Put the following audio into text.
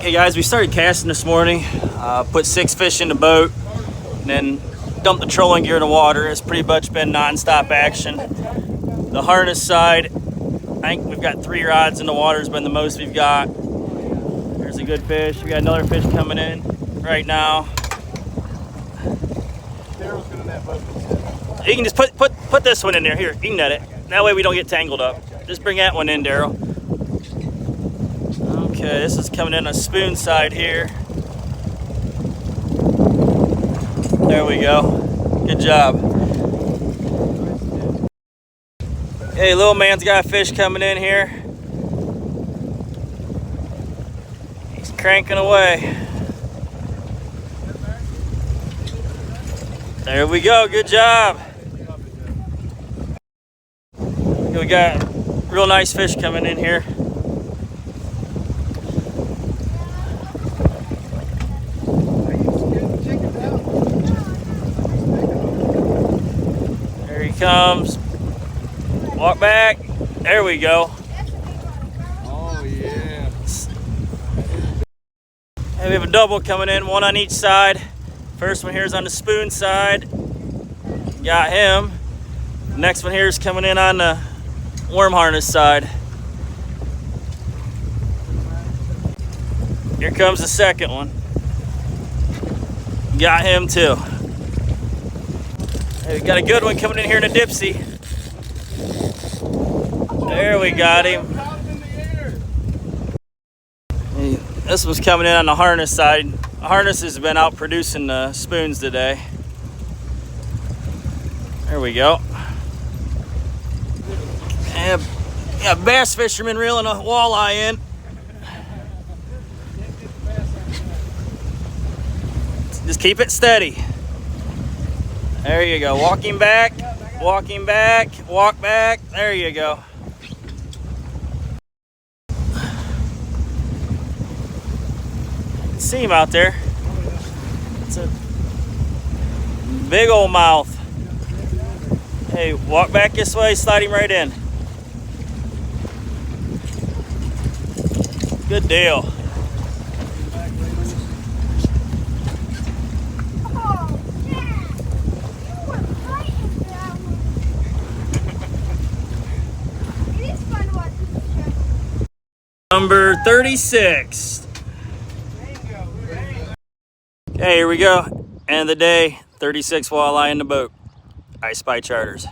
Hey guys, we started casting this morning, put 6 fish in the boat, and then dumped the trolling gear in the water. It's pretty much been non-stop action. The harness side, I think we've got 3 rods in the water has been the most we've got. There's a good fish. We got another fish coming in right now. You can just put this one in there. Here, you can net it. That way we don't get tangled up. Just bring that one in, Daryl. Okay, this is coming in a spoon side here. There we go. Good job. Hey, little man's got a fish coming in here. He's cranking away. There we go. Good job. We got real nice fish coming in here. There he comes. Walk back. There we go. Oh yeah. And we have a double coming in, one on each side. First one here is on the spoon side. Got him. Next one here is coming in on the worm harness side. Here comes the second one. Got him too. Hey, we got a good one coming in here in a dipsy. There we got him. Hey, this was coming in on the harness side. The harness has been out producing the spoons today. There we go. And got bass fisherman reeling a walleye in. Just keep it steady. There you go. Walking back, walk back. There you go. See him out there. It's a big old mouth. Hey, walk back this way, slide him right in. Good deal. Number 36. Okay, here we go. End of the day. 36 walleye in the boat. I Spy Charters.